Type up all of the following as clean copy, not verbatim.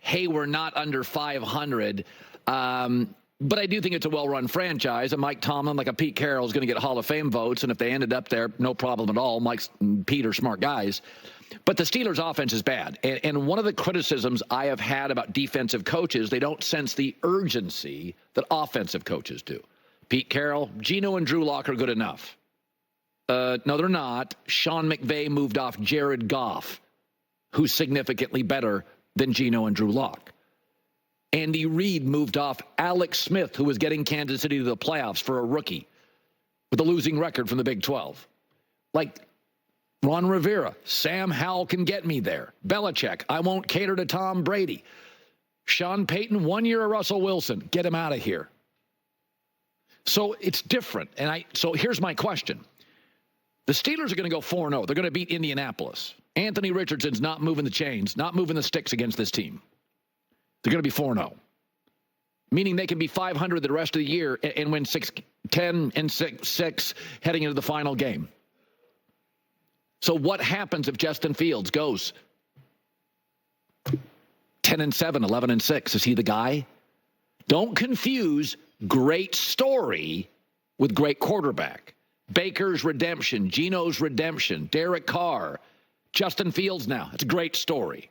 hey, we're not under 500. But I do think it's a well-run franchise. And Mike Tomlin, like a Pete Carroll, is going to get Hall of Fame votes. And if they ended up there, no problem at all. Mike and Pete are smart guys. But the Steelers' offense is bad. And one of the criticisms I have had about defensive coaches, they don't sense the urgency that offensive coaches do. Pete Carroll, Geno and Drew Lock are good enough. No, they're not. Sean McVay moved off Jared Goff, who's significantly better than Geno and Drew Lock. Andy Reid moved off Alex Smith, who was getting Kansas City to the playoffs for a rookie with a losing record from the Big 12. Like Ron Rivera, Sam Howell can get me there. Belichick, I won't cater to Tom Brady. Sean Payton, 1 year of Russell Wilson. Get him out of here. So it's different. So here's my question. The Steelers are going to go 4-0. They're going to beat Indianapolis. Anthony Richardson's not moving the chains, not moving the sticks against this team. They're going to be 4-0, meaning they can be 500 the rest of the year and win 10-6 heading into the final game. So what happens if Justin Fields goes 10-7, 11-6? Is he the guy? Don't confuse great story with great quarterback. Baker's redemption, Geno's redemption, Derek Carr, Justin Fields now. It's a great story.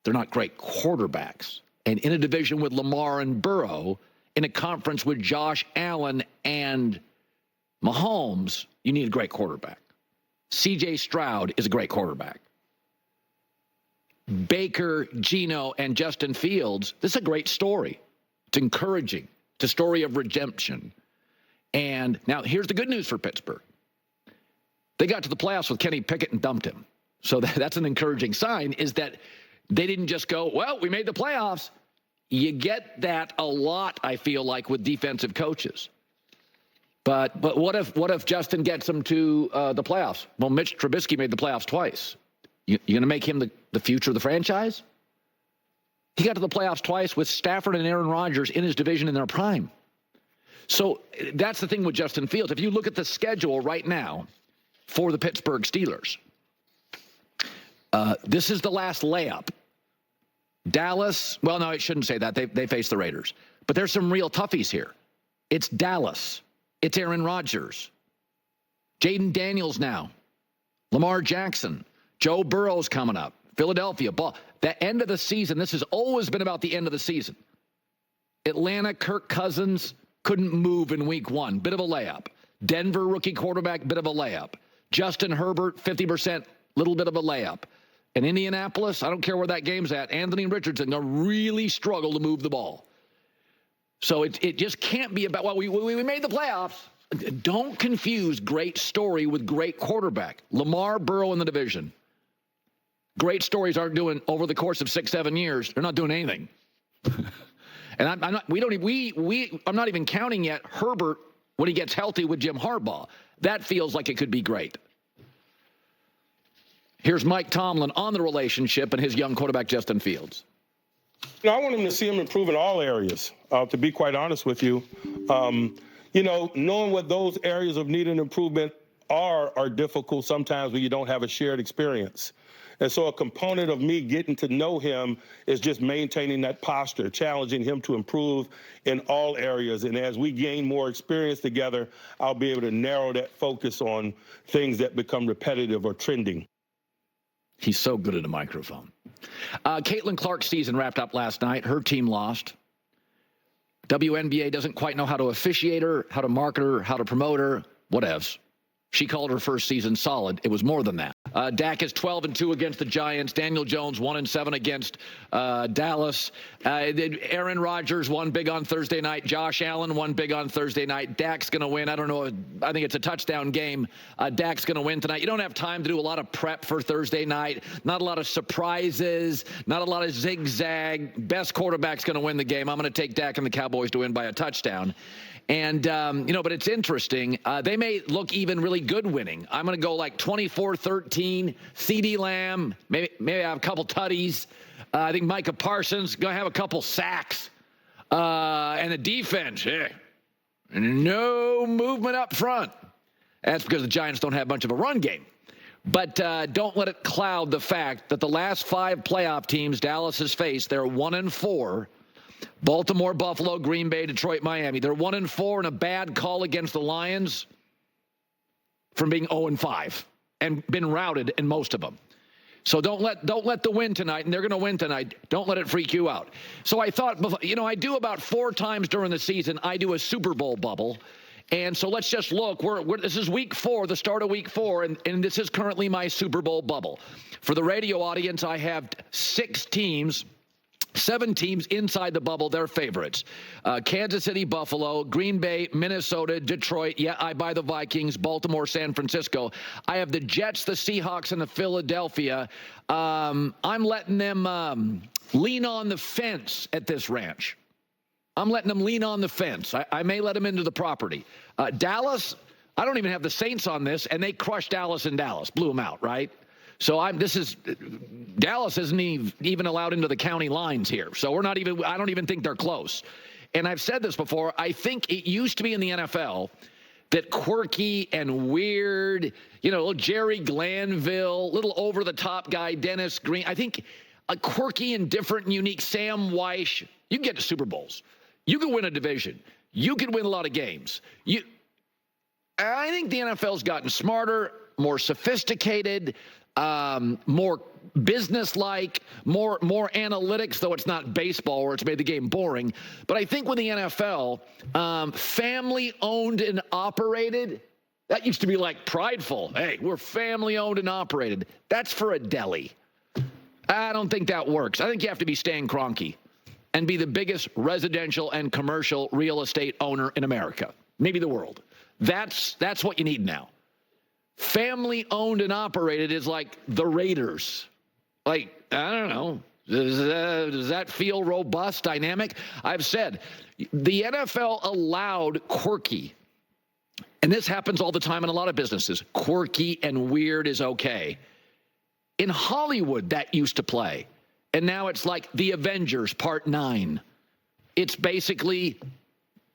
They're not great quarterbacks. And in a division with Lamar and Burrow, in a conference with Josh Allen and Mahomes, you need a great quarterback. C.J. Stroud is a great quarterback. Baker, Geno, and Justin Fields, this is a great story. It's encouraging. It's a story of redemption. And now here's the good news for Pittsburgh. They got to the playoffs with Kenny Pickett and dumped him. So that's an encouraging sign, is that they didn't just go, well, we made the playoffs. You get that a lot, I feel like, with defensive coaches. But what if Justin gets them to the playoffs? Well, Mitch Trubisky made the playoffs twice. You going to make him the future of the franchise? He got to the playoffs twice with Stafford and Aaron Rodgers in his division in their prime. So that's the thing with Justin Fields. If you look at the schedule right now for the Pittsburgh Steelers, this is the last layup. Dallas, well, no, I shouldn't say that. They face the Raiders. But there's some real toughies here. It's Dallas. It's Aaron Rodgers. Jaden Daniels now. Lamar Jackson. Joe Burrow's coming up. Philadelphia. The end of the season, this has always been about the end of the season. Atlanta, Kirk Cousins couldn't move in week 1. Bit of a layup. Denver, rookie quarterback, bit of a layup. Justin Herbert, 50%, little bit of a layup. And Indianapolis, I don't care where that game's at, Anthony Richardson, they'll really struggle to move the ball. So it just can't be about, well, we made the playoffs. Don't confuse great story with great quarterback. Lamar, Burrow in the division. Great stories aren't doing, over the course of 6-7 years, they're not doing anything. And I'm not even counting yet Herbert when he gets healthy with Jim Harbaugh. That feels like it could be great. Here's Mike Tomlin on the relationship and his young quarterback, Justin Fields. I want him to see him improve in all areas, to be quite honest with you. Knowing what those areas of need and improvement are difficult sometimes when you don't have a shared experience. And so a component of me getting to know him is just maintaining that posture, challenging him to improve in all areas. And as we gain more experience together, I'll be able to narrow that focus on things that become repetitive or trending. He's so good at a microphone. Caitlin Clark's season wrapped up last night. Her team lost. WNBA doesn't quite know how to officiate her, how to market her, how to promote her, whatevs. She called her first season solid. It was more than that. Dak is 12-2 against the Giants. Daniel Jones 1-7 against Dallas. Aaron Rodgers won big on Thursday night. Josh Allen won big on Thursday night. Dak's going to win. I don't know. I think it's a touchdown game. Dak's going to win tonight. You don't have time to do a lot of prep for Thursday night. Not a lot of surprises. Not a lot of zigzag. Best quarterback's going to win the game. I'm going to take Dak and the Cowboys to win by a touchdown. And, but it's interesting. They may look even really good winning. I'm going to go like 24-13, CeeDee Lamb, maybe have a couple tutties. I think Micah Parsons going to have a couple sacks. And the defense, no movement up front. That's because the Giants don't have much of a run game. But don't let it cloud the fact that the last 5 playoff teams Dallas has faced, they're 1-4. Baltimore, Buffalo, Green Bay, Detroit, Miami. They're 1-4 and a bad call against the Lions from being 0-5 and been routed in most of them. So don't let the win tonight, and they're going to win tonight. Don't let it freak you out. So I thought, I do about 4 times during the season, I do a Super Bowl bubble. And so let's just look. This is week 4, the start of week 4, and this is currently my Super Bowl bubble. For the radio audience, I have 7 teams inside the bubble, they're favorites. Kansas City, Buffalo, Green Bay, Minnesota, Detroit. Yeah, I buy the Vikings, Baltimore, San Francisco. I have the Jets, the Seahawks, and the Philadelphia. I'm letting them lean on the fence at this ranch. I'm letting them lean on the fence. I may let them into the property. Dallas, I don't even have the Saints on this, and they crushed Dallas in Dallas, blew them out, right? So Dallas isn't even allowed into the county lines here. So I don't even think they're close. And I've said this before. I think it used to be in the NFL that quirky and weird, little Jerry Glanville, little over-the-top guy, Dennis Green. I think a quirky and different and unique Sam Weish, you can get to Super Bowls. You can win a division. You can win a lot of games. I think the NFL's gotten smarter, more sophisticated, more business-like, more analytics, though it's not baseball where it's made the game boring. But I think with the NFL, family-owned and operated, that used to be like prideful. Hey, we're family-owned and operated. That's for a deli. I don't think that works. I think you have to be Stan Kroenke and be the biggest residential and commercial real estate owner in America, maybe the world. That's what you need now. Family-owned and operated is like the Raiders. Like, I don't know. Does that feel robust, dynamic? I've said the NFL allowed quirky, and this happens all the time in a lot of businesses. Quirky and weird is okay. In Hollywood, that used to play. And now it's like The Avengers Part 9. It's basically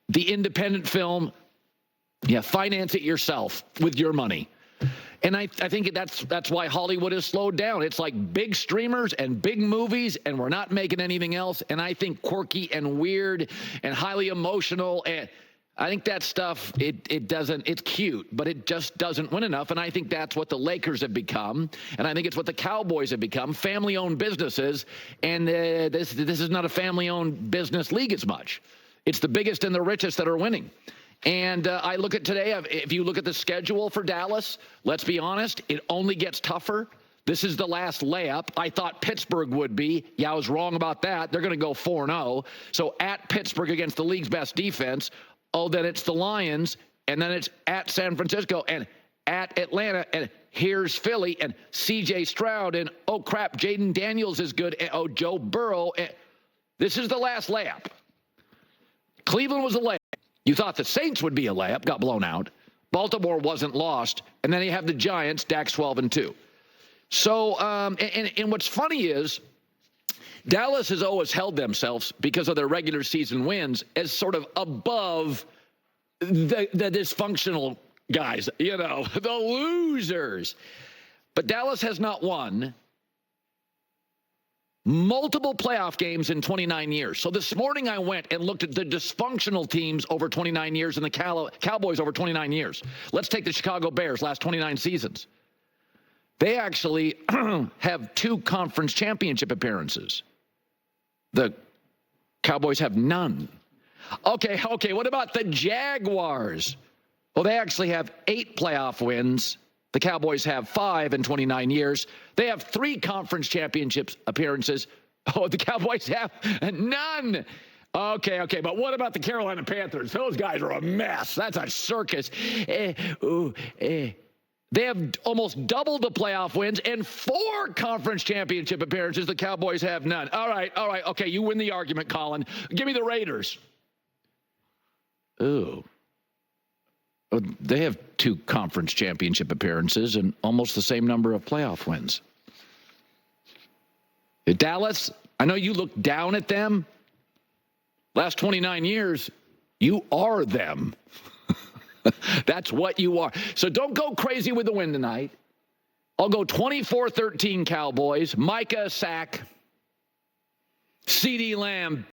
the independent film. Yeah, finance it yourself with your money. And I think that's why Hollywood has slowed down. It's like big streamers and big movies, and we're not making anything else. And I think quirky and weird and highly emotional, and I think that stuff, it's cute, but it just doesn't win enough. And I think that's what the Lakers have become. And I think it's what the Cowboys have become, family-owned businesses. And this is not a family-owned business league as much. It's the biggest and the richest that are winning. And I look at today, if you look at the schedule for Dallas, let's be honest, it only gets tougher. This is the last layup. I thought Pittsburgh would be. Yeah, I was wrong about that. They're going to go 4-0. So at Pittsburgh against the league's best defense. Oh, then it's the Lions, and then it's at San Francisco, and at Atlanta, and here's Philly, and C.J. Stroud, and oh, crap, Jaden Daniels is good, and oh, Joe Burrow. And this is the last layup. Cleveland was a layup. You thought the Saints would be a layup, got blown out. Baltimore wasn't lost, and then you have the Giants, Dak's 12-2. So, and what's funny is, Dallas has always held themselves, because of their regular season wins, as sort of above the dysfunctional guys, the losers. But Dallas has not won multiple playoff games in 29 years. So this morning I went and looked at the dysfunctional teams over 29 years and the Cowboys over 29 years. Let's take the Chicago Bears, last 29 seasons. They actually have 2 conference championship appearances. The Cowboys have none. Okay, what about the Jaguars? Well, they actually have 8 playoff wins. The Cowboys have 5 in 29 years. They have 3 conference championship appearances. Oh, the Cowboys have none. Okay, but what about the Carolina Panthers? Those guys are a mess. That's a circus. They have almost double the playoff wins and 4 conference championship appearances. The Cowboys have none. All right. Okay, you win the argument, Colin. Give me the Raiders. Ooh. They have 2 conference championship appearances and almost the same number of playoff wins. Dallas, I know you look down at them. Last 29 years, you are them. That's what you are. So don't go crazy with the win tonight. I'll go 24-13 Cowboys. Micah sack. CeeDee Lamb